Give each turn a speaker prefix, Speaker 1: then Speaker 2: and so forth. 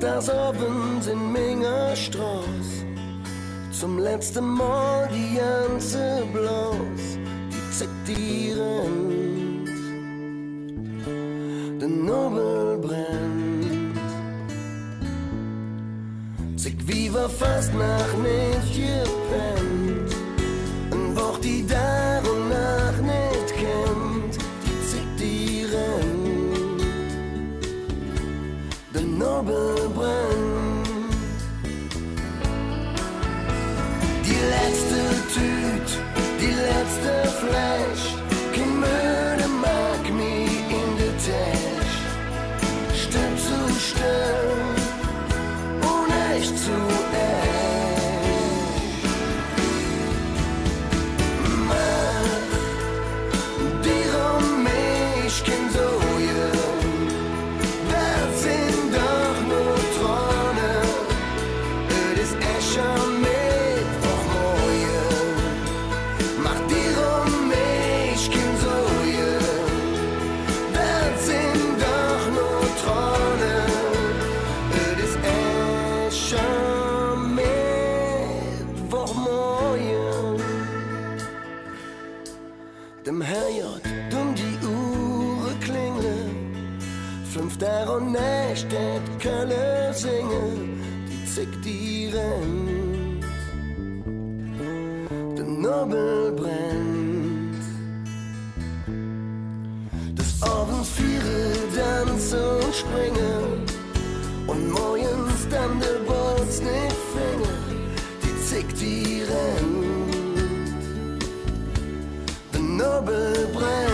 Speaker 1: Samstagsabend in Mingerstraß. Zum letzten Mal die ganze Blas, die zickt die rennt, der Nobel brennt. Zick wie war fast nach nicht gepennt, und wo die da und nach nicht kennt, die zickt die rennt, der Nobel brennt. Die letzte Tüt, die letzte Flash, kein Müde mag mich in der Tasche. Stück zu Stück und echt zu echt. Mach dir um mich kein Sorgen, das sind doch nur Träume, es ist echt schon dem Herrjott dumm die Uhren klingeln, 5 Tage und Nächte det Kölle singen, die zickt die rennt, der Nobel brennt. Des Abends viere tanzen und springen, und morgens dann der Bolz nicht finger, die zickt die rennt, Nobel brennt.